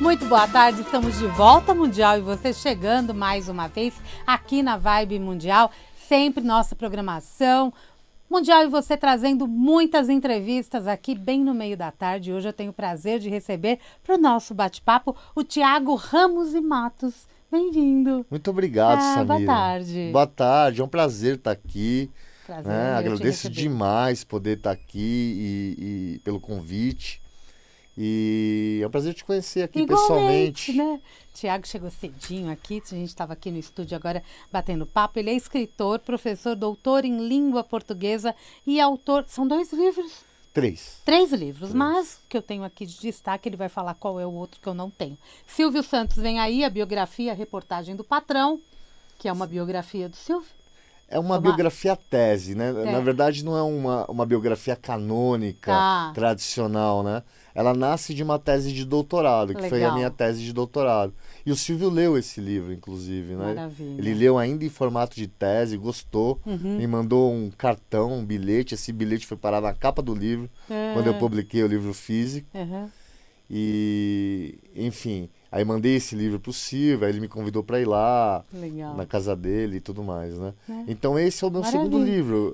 Muito boa tarde, estamos de volta Mundial e você chegando mais uma vez aqui na Vibe Mundial, sempre nossa programação Mundial e você trazendo muitas entrevistas aqui bem no meio da tarde. Hoje eu tenho o prazer de receber para o nosso bate-papo o Thiago Ramos e Matos. Bem-vindo. Muito obrigado, Samira. Boa tarde. Boa tarde, é um prazer estar aqui. Prazer, agradeço demais poder estar aqui e pelo convite. E é um prazer te conhecer aqui pessoalmente. Né? Thiago chegou cedinho aqui, a gente estava aqui no estúdio agora batendo papo. Ele é escritor, professor, doutor em língua portuguesa e autor. São 2 livros? 3. 3 livros, mas o que eu tenho aqui de destaque, ele vai falar qual é o outro que eu não tenho. Silvio Santos vem aí, a biografia, a reportagem do patrão, que é uma biografia do Silvio. É uma biografia tese, né? Na verdade, não é uma biografia canônica, tradicional, né? Ela nasce de uma tese de doutorado, que foi a minha tese de doutorado. E o Silvio leu esse livro, inclusive, né? Maravilha. Ele leu ainda em formato de tese, gostou, me mandou um cartão, um bilhete. Esse bilhete foi parar na capa do livro, quando eu publiquei o livro físico. E, enfim... Aí mandei esse livro pro Silvio, aí ele me convidou para ir lá, na casa dele e tudo mais, né? Então esse é o meu segundo livro,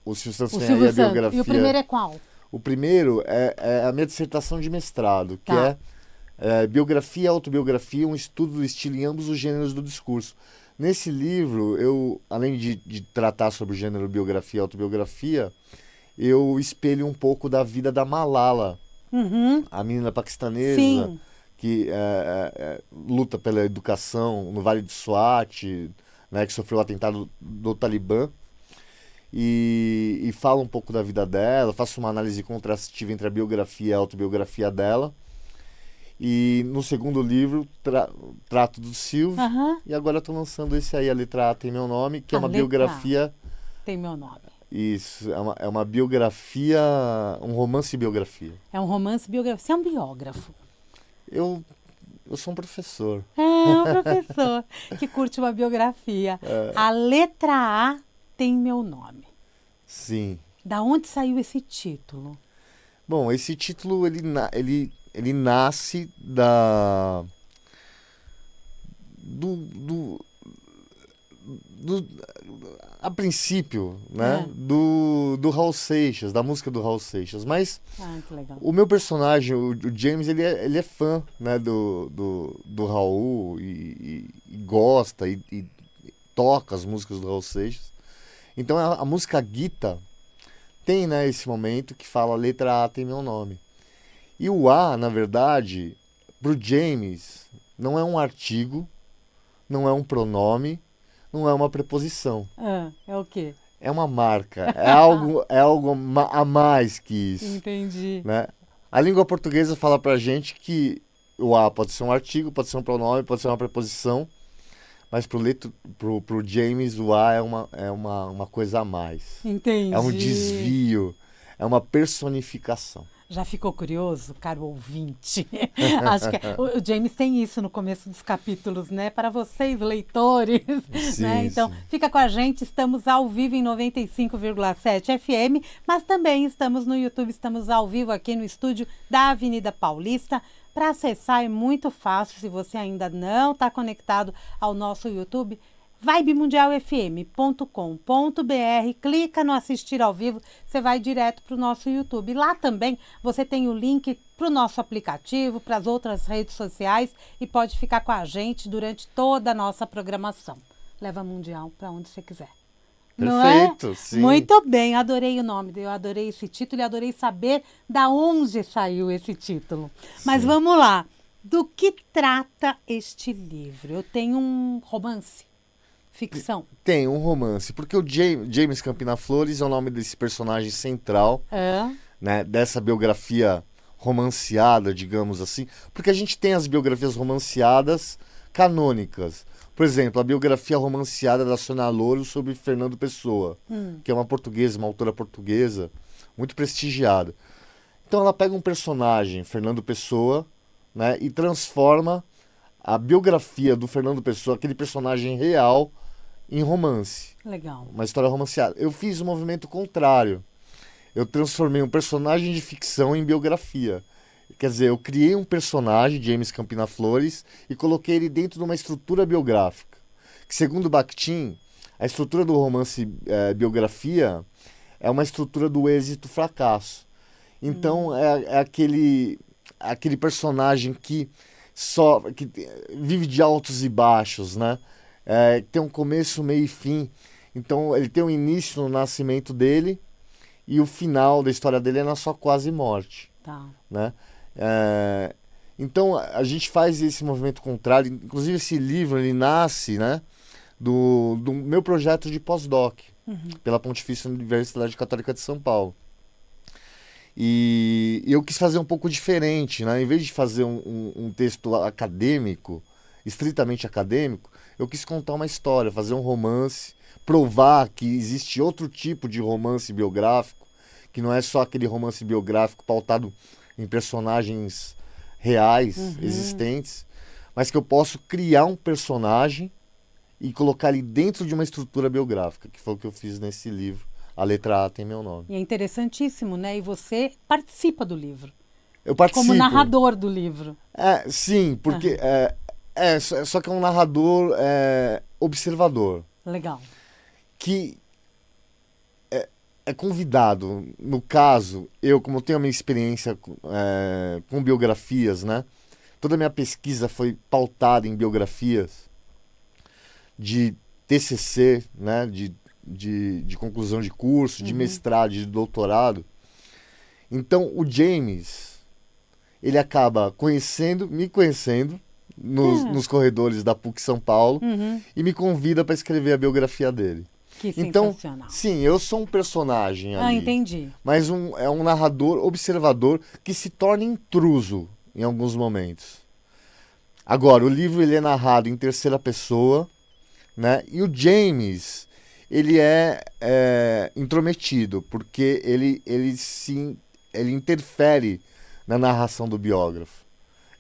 o Silvio Santos vem aí, a biografia. E o primeiro é qual? O primeiro é a minha dissertação de mestrado, que é biografia e autobiografia, um estudo do estilo em ambos os gêneros do discurso. Nesse livro, eu, além de tratar sobre o gênero biografia e autobiografia, eu espelho um pouco da vida da Malala, a menina paquistanesa. Sim. Que luta pela educação no Vale do Swat, né, que sofreu o atentado do Talibã, e fala um pouco da vida dela, faço uma análise contrastiva entre a biografia e a autobiografia dela. E no segundo livro trato do Silvio, e agora estou lançando esse aí, A Letra A Tem Meu Nome, que é uma biografia... Tem meu nome. Isso, é uma biografia, um romance biografia. É um romance biografia, você é um biógrafo. Eu sou um professor. Um professor que curte uma biografia. A Letra A Tem Meu Nome. Sim. Da onde saiu esse título? Bom, esse título ele nasce a princípio, né, do Raul Seixas, da música do Raul Seixas, mas que legal. O meu personagem, o James, ele é fã, né, do Raul e gosta e toca as músicas do Raul Seixas. Então a música Gita tem, né, esse momento que fala a letra A tem meu nome. E o A, na verdade, pro James, não é um artigo, não é um pronome, não é uma preposição. É o quê? É uma marca, é algo a mais que isso. Entendi. Né? A língua portuguesa fala pra gente que o A pode ser um artigo, pode ser um pronome, pode ser uma preposição, mas pro James o A é uma coisa a mais. Entendi. É um desvio, é uma personificação. Já ficou curioso, caro ouvinte? Acho que o James tem isso no começo dos capítulos, né? Para vocês, leitores. Sim, né? Então, sim. Fica com a gente. Estamos ao vivo em 95,7 FM, mas também estamos no YouTube, estamos ao vivo aqui no estúdio da Avenida Paulista. Para acessar é muito fácil, se você ainda não está conectado ao nosso YouTube, vibemundialfm.com.br, clica no assistir ao vivo, você vai direto para o nosso YouTube. Lá também você tem o link para o nosso aplicativo, para as outras redes sociais e pode ficar com a gente durante toda a nossa programação. Leva Mundial para onde você quiser. Perfeito, não é? sim. Muito bem, adorei o nome, eu adorei esse título e adorei saber da onde saiu esse título. Mas Sim. vamos lá, do que trata este livro? Eu tenho um romance. Ficção. Tem um romance, porque o James Campina Flores é o nome desse personagem central, né, dessa biografia romanceada, digamos assim, porque a gente tem as biografias romanceadas canônicas. Por exemplo, a biografia romanceada da Sônia Louro sobre Fernando Pessoa, que é uma portuguesa, uma autora portuguesa, muito prestigiada. Então ela pega um personagem, Fernando Pessoa, né, e transforma a biografia do Fernando Pessoa, aquele personagem real, em romance. Legal. Uma história romanceada. Eu fiz o movimento contrário. Eu transformei um personagem de ficção em biografia. Quer dizer, eu criei um personagem, James Campina Flores, e coloquei ele dentro de uma estrutura biográfica. Que, segundo Bakhtin, a estrutura do romance biografia é uma estrutura do êxito-fracasso. Então, é aquele personagem que vive de altos e baixos, né? Tem um começo, meio e fim. Então, ele tem um início no nascimento dele e o final da história dele é na sua quase morte. Tá. Né? Então, a gente faz esse movimento contrário. Inclusive, esse livro ele nasce, né, do meu projeto de pós-doc, pela Pontifícia Universidade Católica de São Paulo. E eu quis fazer um pouco diferente, né? Em vez de fazer um texto acadêmico, estritamente acadêmico, eu quis contar uma história, fazer um romance, provar que existe outro tipo de romance biográfico, que não é só aquele romance biográfico pautado em personagens reais, existentes, mas que eu posso criar um personagem e colocar ele dentro de uma estrutura biográfica, que foi o que eu fiz nesse livro. A letra A tem meu nome. E é interessantíssimo, né? E você participa do livro. Eu participo. Como narrador do livro. Sim, porque só que é um narrador observador. Legal. Que é convidado. No caso, como eu tenho a minha experiência com biografias, né? Toda a minha pesquisa foi pautada em biografias de TCC, né? De conclusão de curso, de mestrado, de doutorado. Então, o James, ele acaba me conhecendo nos corredores da PUC São Paulo e me convida para escrever a biografia dele. Que então, sensacional. Sim, eu sou um personagem ali. Entendi. Mas é um narrador, observador, que se torna intruso em alguns momentos. Agora, o livro ele é narrado em terceira pessoa, né? E o James, ele é intrometido, porque ele interfere na narração do biógrafo.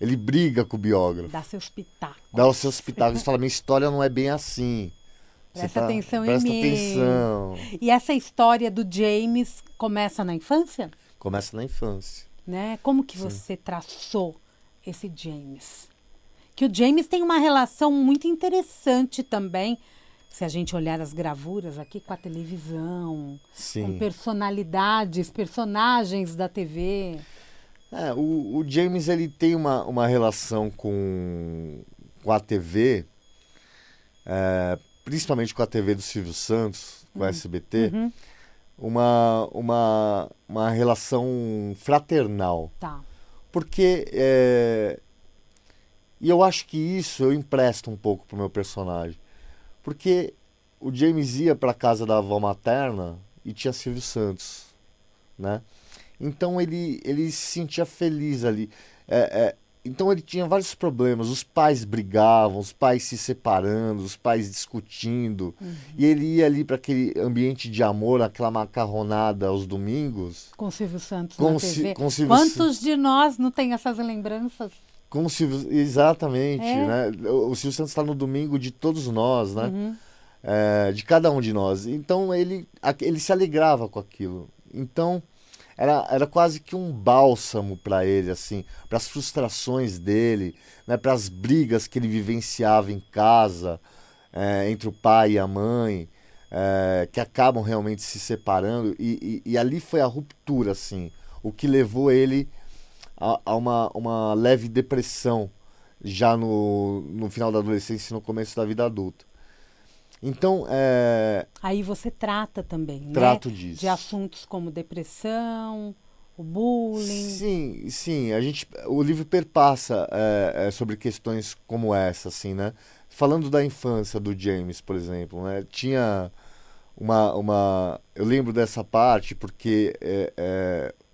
Ele briga com o biógrafo. Dá seus pitacos. Dá os seus pitacos e fala, minha história não é bem assim. Presta atenção em mim. Presta atenção. E essa história do James começa na infância? Começa na infância. Né? Como que você traçou esse James? Que o James tem uma relação muito interessante também, se a gente olhar as gravuras aqui, com a televisão, com personagens da TV. O James ele tem uma relação com a TV, principalmente com a TV do Silvio Santos, com a SBT, uma relação fraternal. Tá. Porque, e eu acho que isso eu empresto um pouco pro meu personagem. Porque o James ia para a casa da avó materna e tinha Silvio Santos, né? Então ele se sentia feliz ali. Então ele tinha vários problemas. Os pais brigavam, os pais se separando, os pais discutindo. E ele ia ali para aquele ambiente de amor, aquela macarronada aos domingos. Com o Silvio Santos na TV. Quantos de nós não tem essas lembranças? Com o Silvio, exatamente, né? O Silvio Santos está no domingo de todos nós, né? De cada um de nós. Então ele se alegrava com aquilo. Então era quase que um bálsamo para ele, assim, para as frustrações dele, né? Para as brigas que ele vivenciava em casa, entre o pai e a mãe, que acabam realmente se separando. E ali foi a ruptura, assim, o que levou ele a uma leve depressão já no final da adolescência e no começo da vida adulta. Então, aí você trata também, trato né? disso. De assuntos como depressão, o bullying. Sim, o livro perpassa sobre questões como essa, assim, né? Falando da infância do James, por exemplo, né? Tinha eu lembro dessa parte porque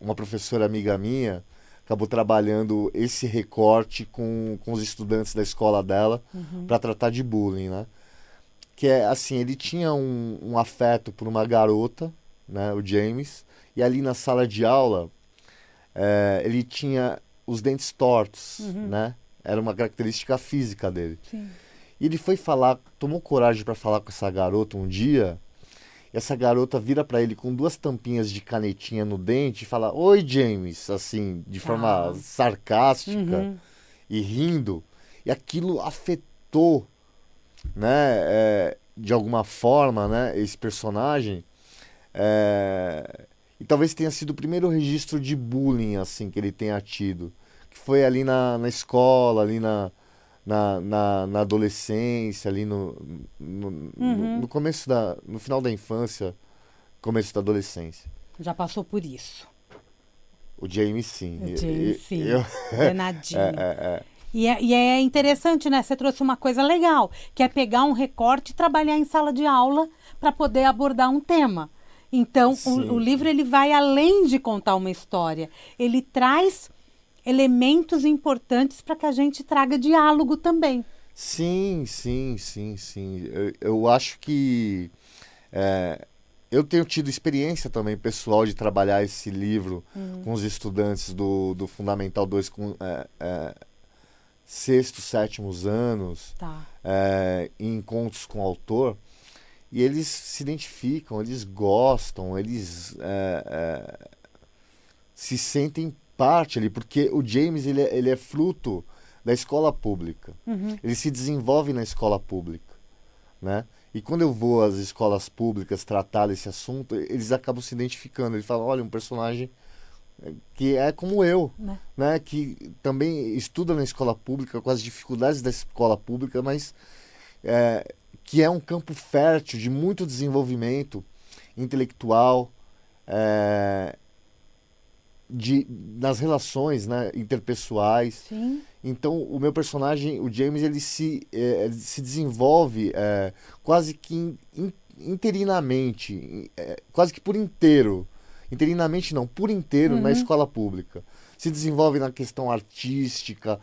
uma professora amiga minha acabou trabalhando esse recorte com os estudantes da escola dela para tratar de bullying, né? Que é assim, ele tinha um afeto por uma garota, né, o James, e ali na sala de aula ele tinha os dentes tortos, né? Era uma característica física dele. Sim. E ele tomou coragem para falar com essa garota um dia essa garota vira para ele com 2 tampinhas de canetinha no dente e fala: "Oi, James", assim, de forma sarcástica e rindo. E aquilo afetou, né, de alguma forma, né, esse personagem. E talvez tenha sido o primeiro registro de bullying assim que ele tenha tido, que foi ali na escola, ali na adolescência, ali no começo no final da infância, começo da adolescência. Já passou por isso. O James, sim. O James, sim. Danadinho. E é interessante, né? Você trouxe uma coisa legal, que é pegar um recorte e trabalhar em sala de aula para poder abordar um tema. Então, o livro ele vai além de contar uma história. Ele traz elementos importantes para que a gente traga diálogo também. Sim. Eu acho que eu tenho tido experiência também pessoal de trabalhar esse livro com os estudantes do Fundamental 2 com 6º, 7º anos, em encontros com o autor. E eles se identificam, eles gostam, eles se sentem parte ali, porque o James ele é fruto da escola pública. Ele se desenvolve na escola pública, né? E quando eu vou às escolas públicas tratar desse assunto, eles acabam se identificando. Eles falam: olha, um personagem que é como eu, né? Que também estuda na escola pública, com as dificuldades da escola pública, mas que é um campo fértil de muito desenvolvimento intelectual, nas relações, né, interpessoais. Sim. Então, o meu personagem, o James, ele se desenvolve quase que interinamente, quase que por inteiro. Interinamente não, por inteiro na escola pública. Se desenvolve na questão artística,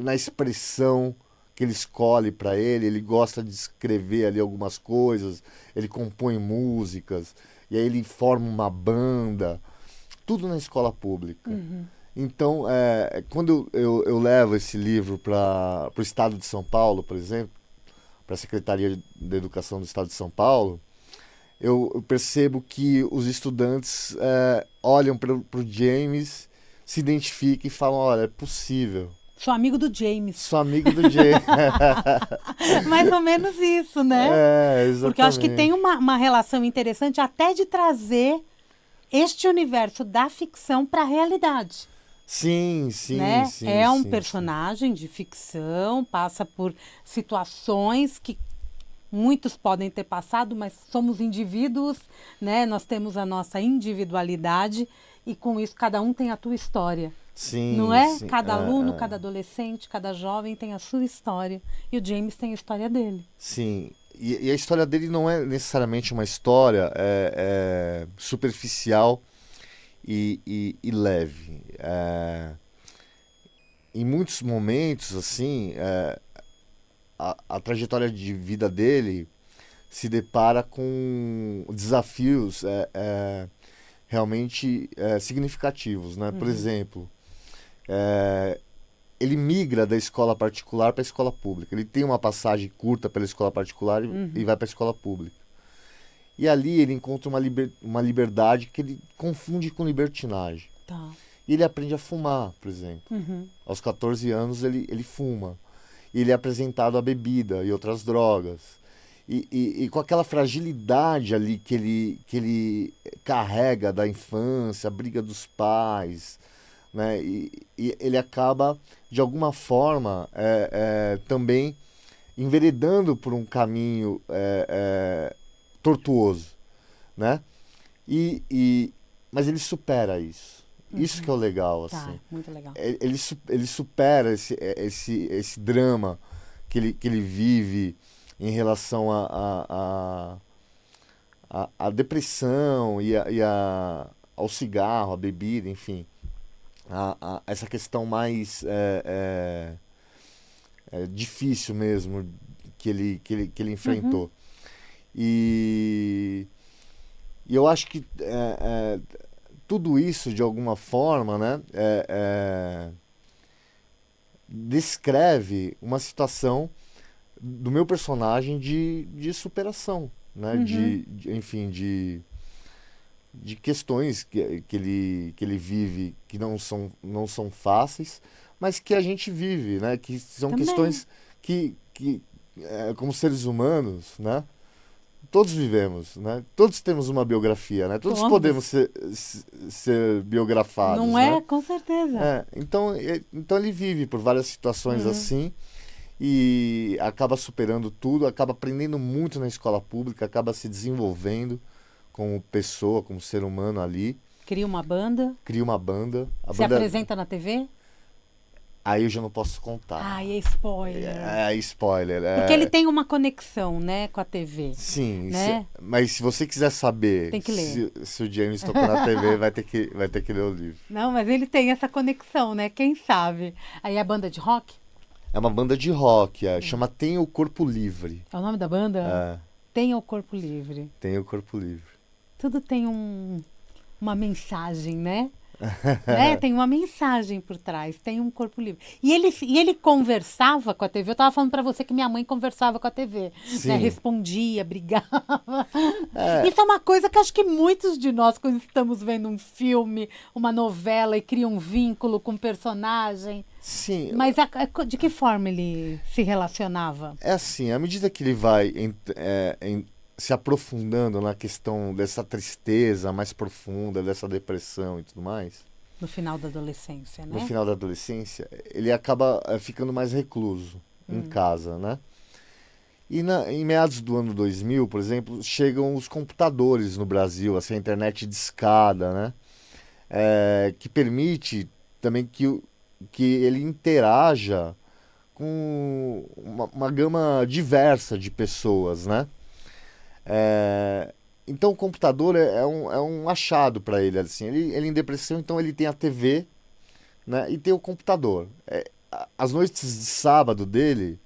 na expressão que ele escolhe para ele gosta de escrever ali algumas coisas, ele compõe músicas, e aí ele forma uma banda, tudo na escola pública. Então, quando eu levo esse livro para o Estado de São Paulo, por exemplo, para a Secretaria de Educação do Estado de São Paulo, eu percebo que os estudantes olham para o James, se identificam e falam: olha, é possível. Sou amigo do James. Sou amigo do James. Mais ou menos isso, né? Exatamente. Porque eu acho que tem uma relação interessante até de trazer este universo da ficção para a realidade. Sim. É um personagem de ficção, passa por situações que muitos podem ter passado, mas somos indivíduos, né? Nós temos a nossa individualidade e com isso cada um tem a tua história. Sim, não é? Sim. Cada aluno, cada adolescente, cada jovem tem a sua história. E o James tem a história dele. Sim. E a história dele não é necessariamente uma história superficial e leve. Em muitos momentos, assim, a trajetória de vida dele se depara com desafios realmente significativos, né? Por exemplo, ele migra da escola particular para a escola pública. Ele tem uma passagem curta pela escola particular e vai para a escola pública. E ali ele encontra uma liberdade que ele confunde com libertinagem. Tá. E ele aprende a fumar, por exemplo. Aos 14 anos ele fuma. E ele é apresentado à bebida e outras drogas. E com aquela fragilidade ali que ele carrega da infância, a briga dos pais, né? E ele acaba, de alguma forma, também enveredando por um caminho tortuoso, né? Mas ele supera isso. Isso que é o legal, assim. Tá, muito legal. Ele supera esse drama que ele vive em relação à depressão e ao cigarro, à bebida, enfim. Essa questão mais difícil mesmo que ele enfrentou. E eu acho que tudo isso, de alguma forma, né, descreve uma situação do meu personagem de superação, né? Enfim, de questões que ele vive que não são fáceis, mas que a gente vive, né? Que são Também. questões que como seres humanos, né? Todos vivemos, né? Todos temos uma biografia, né? Todos podemos ser biografados, não é? Né? Com certeza. Então ele vive por várias situações assim e acaba superando tudo, acaba aprendendo muito na escola pública, acaba se desenvolvendo como pessoa, como ser humano ali. Cria uma banda. Se apresenta na TV? Aí eu já não posso contar. Ai, é spoiler. É spoiler. Porque ele tem uma conexão, né, com a TV. Sim, né? Mas se você quiser saber tem que ler. Se o James tocou na TV, vai ter que ler o livro. Não, mas ele tem essa conexão, né? Quem sabe? Aí é a banda de rock? É uma banda de rock, chama Tenha o Corpo Livre. É o nome da banda? Tenha o Corpo Livre. Tenha o Corpo Livre. Tudo tem uma mensagem, né? Tem uma mensagem por trás, tem um corpo livre. E ele conversava com a TV. Eu estava falando para você que minha mãe conversava com a TV, né? Respondia, brigava. Isso é uma coisa que acho que muitos de nós, quando estamos vendo um filme, uma novela e cria um vínculo com o personagem. Sim. Mas de que forma ele se relacionava? É assim, à medida que ele vai se aprofundando na questão dessa tristeza mais profunda, dessa depressão e tudo mais. No final da adolescência, né? No final da adolescência, ele acaba ficando mais recluso em casa, né? E em meados do ano 2000, por exemplo, chegam os computadores no Brasil, assim, a internet discada, né? Que permite também que ele interaja com uma gama diversa de pessoas, né? Então o computador é um achado para ele, assim. Ele em depressão, então ele tem a TV, né, e tem o computador. As noites de sábado dele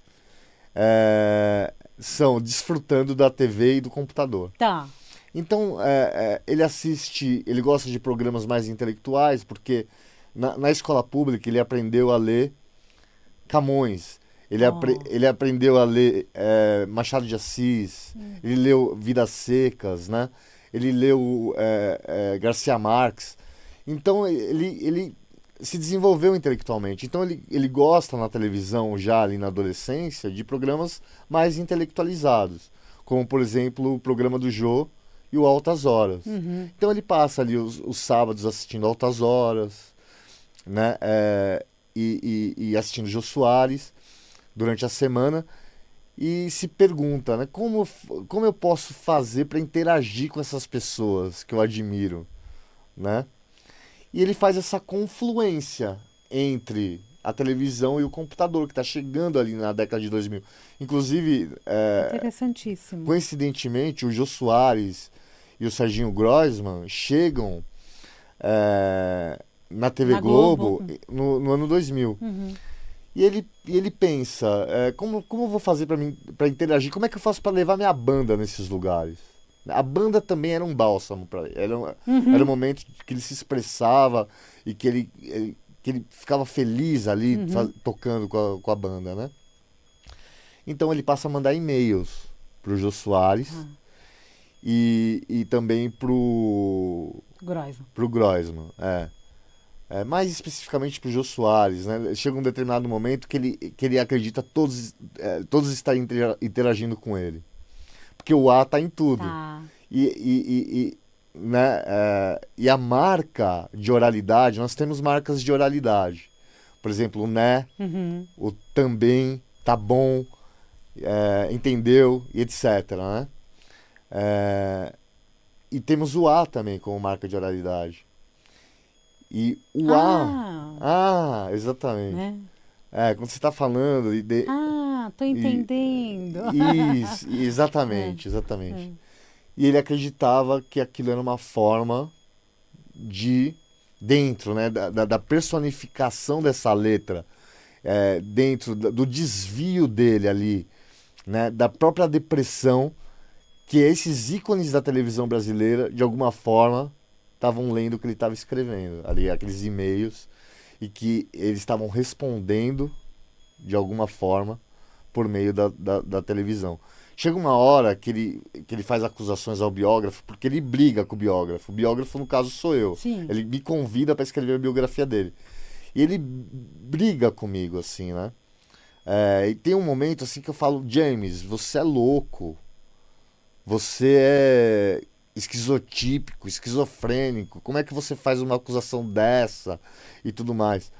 são desfrutando da TV e do computador. Tá. Então ele gosta de programas mais intelectuais, porque na escola pública ele aprendeu a ler Camões. Ele aprendeu a ler Machado de Assis, ele leu Vidas Secas, né? Ele leu Garcia Marques. Então, ele se desenvolveu intelectualmente. Então, ele gosta na televisão, já ali na adolescência, de programas mais intelectualizados. Como, por exemplo, o programa do Jô e o Altas Horas. Então, ele passa ali os sábados assistindo Altas Horas, né? E assistindo Jô Soares durante a semana e se pergunta, né, como eu posso fazer para interagir com essas pessoas que eu admiro, né? E ele faz essa confluência entre a televisão e o computador, que está chegando ali na década de 2000. Inclusive, interessantíssimo. Coincidentemente, o Jô Soares e o Serginho Groisman chegam na TV Globo no ano 2000. E ele pensa, como eu vou fazer para interagir? Como é que eu faço para levar minha banda nesses lugares? A banda também era um bálsamo para ele. Era um momento que ele se expressava e que ele ficava feliz ali tocando com a banda, né? Então ele passa a mandar e-mails pro Jô Soares e também pro Groisman. Mais especificamente para o Jô Soares, né? Chega um determinado momento que ele acredita todos estarem interagindo com ele. Porque o A está em tudo. Né? E a marca de oralidade, nós temos marcas de oralidade. Por exemplo, o né, o também, tá bom, entendeu, e etc. Né? E temos o A também como marca de oralidade. E o exatamente. Né? Quando você está falando... tô entendendo. Isso, exatamente. E ele acreditava que aquilo era uma forma dentro, né, da personificação dessa letra, dentro do desvio dele ali, né, da própria depressão, que esses ícones da televisão brasileira, de alguma forma... estavam lendo o que ele estava escrevendo, ali, aqueles e-mails, e que eles estavam respondendo, de alguma forma, por meio da televisão. Chega uma hora que que ele faz acusações ao biógrafo, porque ele briga com o biógrafo. O biógrafo, no caso, sou eu. Sim. Ele me convida para escrever a biografia dele. E ele briga comigo, assim, né? E tem um momento, assim, que eu falo, James, você é louco. Você é esquizotípico, esquizofrênico. Como é que você faz uma acusação dessa? E tudo mais.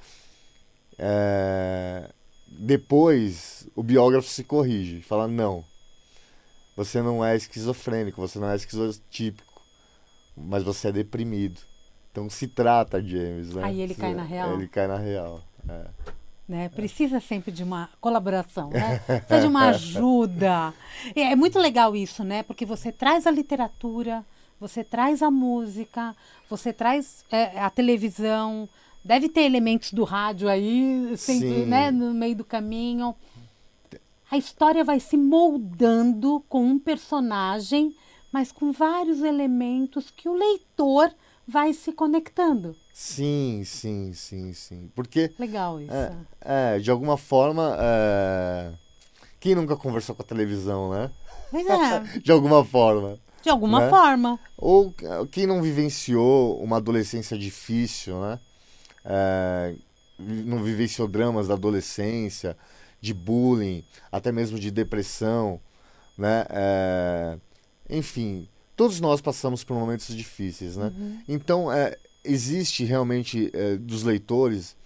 Depois, o biógrafo se corrige. Fala, não. Você não é esquizofrênico, você não é esquizotípico. Mas você é deprimido. Então se trata, James, né? Aí ele cai na real. Ele cai na real, Né? Precisa sempre de uma colaboração, né? Precisa de uma ajuda. É muito legal isso, né? Porque você traz a literatura, você traz a música, você traz a televisão, deve ter elementos do rádio aí, sempre, né? No meio do caminho. A história vai se moldando com um personagem, mas com vários elementos que o leitor vai se conectando. Sim. Porque... Legal isso. De alguma forma... Quem nunca conversou com a televisão, né? Pois é. De alguma forma. De alguma né? forma. Ou quem não vivenciou uma adolescência difícil, né? Não vivenciou dramas da adolescência, de bullying, até mesmo de depressão, né? Enfim, todos nós passamos por momentos difíceis, né? Uhum. Então, existe realmente dos leitores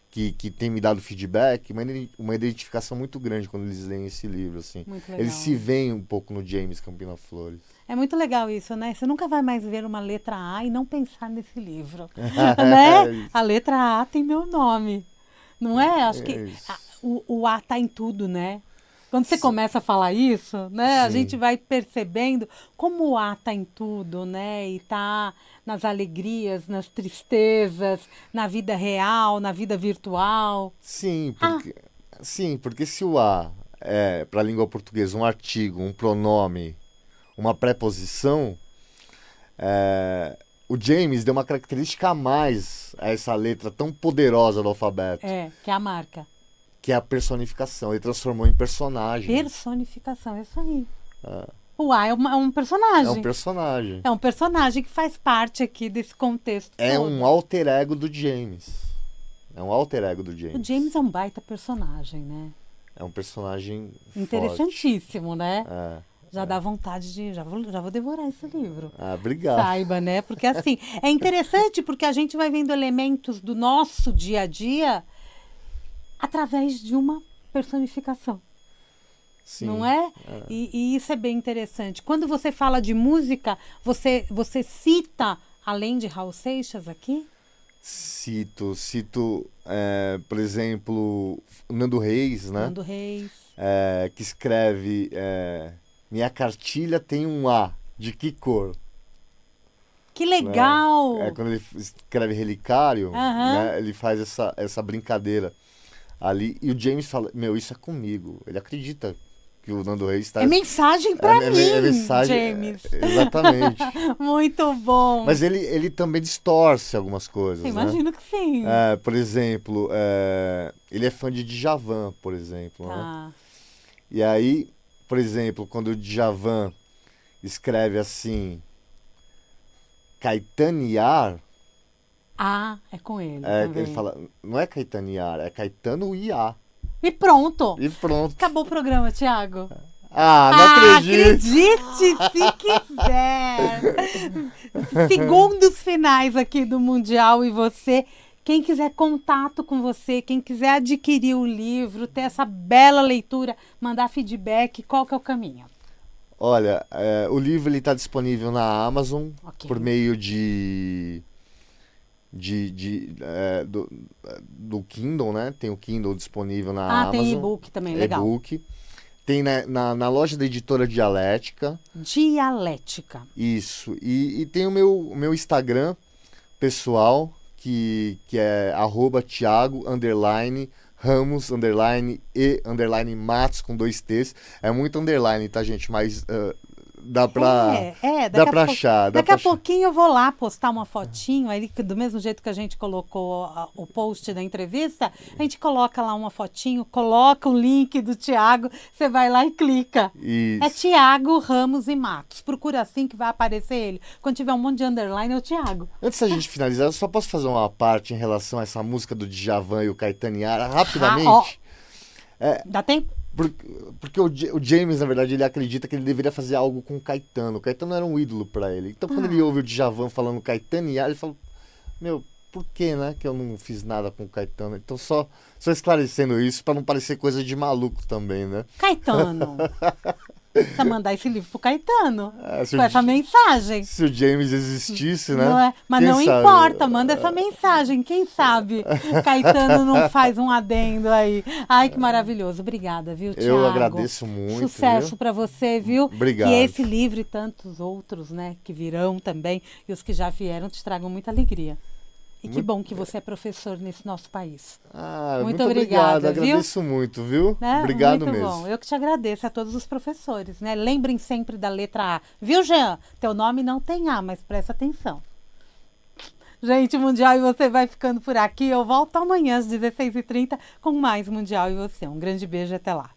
que têm me dado feedback, uma identificação muito grande quando eles leem esse livro, assim. Muito legal. Eles se veem um pouco no James Campina Flores. É muito legal isso, né? Você nunca vai mais ver uma letra A e não pensar nesse livro, né? A letra A tem meu nome, não é? Acho que o A tá em tudo, né? Quando você começa a falar isso, né? A gente vai percebendo como o A tá em tudo, né? E tá nas alegrias, nas tristezas, na vida real, na vida virtual. Sim, porque se o A é, para a língua portuguesa, um artigo, um pronome, uma preposição, o James deu uma característica a mais a essa letra tão poderosa do alfabeto. Que é a marca. Que é a personificação. Ele transformou em personagem. Personificação, é isso aí. O A é um personagem. É um personagem. É um personagem que faz parte aqui desse contexto. É todo. um alter ego do James. É um alter ego do James. O James é um baita personagem, né? É um personagem interessantíssimo, forte. Né? Já dá vontade de... Já vou devorar esse livro. Obrigado. Saiba, né? Porque assim, é interessante porque a gente vai vendo elementos do nosso dia a dia através de uma personificação. Sim, não é? E isso é bem interessante. Quando você fala de música, você cita, além de Raul Seixas aqui? Cito, por exemplo, Nando Reis, né? Nando Reis. Que escreve Minha cartilha tem um A. De que cor? Que legal! Quando ele escreve Relicário, né, ele faz essa brincadeira ali. E o James fala, isso é comigo. Ele acredita que o Nando Reis está... É mensagem pra mim, mensagem, James. Exatamente. Muito bom. Mas ele também distorce algumas coisas, Imagino que sim. Por exemplo, ele é fã de Djavan, por exemplo. Né? E aí, por exemplo, quando o Djavan escreve assim, Caetanear... é com ele. Ele fala, não é Caetanear, é Caetano Iá. E pronto. Acabou o programa, Thiago. Não acredito. Acredite se quiser. Segundos finais aqui do Mundial e você. Quem quiser contato com você, quem quiser adquirir o livro, ter essa bela leitura, mandar feedback, qual que é o caminho? Olha, o livro está disponível na Amazon por meio do Kindle, né? Tem o Kindle disponível na Amazon. Tem e-book também, legal. E-book. Tem na loja da editora Dialética. Dialética. Isso. E tem o meu Instagram pessoal, que é @Thiago_Ramos_e_Matos com 2 T's. É muito underline, tá, gente? Mas Dá pra achar. Daqui a pouquinho eu vou lá postar uma fotinho, aí do mesmo jeito que a gente colocou o post da entrevista, a gente coloca lá uma fotinho, coloca o link do Thiago, você vai lá e clica. Isso. É Thiago Ramos e Matos. Procura assim que vai aparecer ele. Quando tiver um monte de underline, é o Thiago. Antes da gente finalizar, eu só posso fazer uma parte em relação a essa música do Djavan e o Caetano Yara, rapidamente. Dá tempo? Porque o James, na verdade, ele acredita que ele deveria fazer algo com o Caetano. O Caetano era um ídolo pra ele. Então, quando ele ouve o Djavan falando Caetano Yara, ele fala, meu, por que, né, que eu não fiz nada com o Caetano? Então, só esclarecendo isso, pra não parecer coisa de maluco também, né? Caetano. Precisa mandar esse livro pro Caetano, com essa mensagem. Se o James existisse, né? Não é? Mas não importa, manda essa mensagem. Quem sabe Caetano não faz um adendo aí. Ai, que maravilhoso. Obrigada, viu, Thiago? Eu agradeço muito. Sucesso para você, viu? Obrigado. Que esse livro e tantos outros, né, que virão também, e os que já vieram, te tragam muita alegria. E que bom que você é professor nesse nosso país. Muito obrigado, agradeço muito, viu? Né? Obrigado muito mesmo. Bom. Eu que te agradeço a todos os professores, né? Lembrem sempre da letra A. Viu, Jean? Teu nome não tem A, mas presta atenção. Gente, Mundial e Você vai ficando por aqui. Eu volto amanhã às 16h30 com mais Mundial e Você. Um grande beijo e até lá.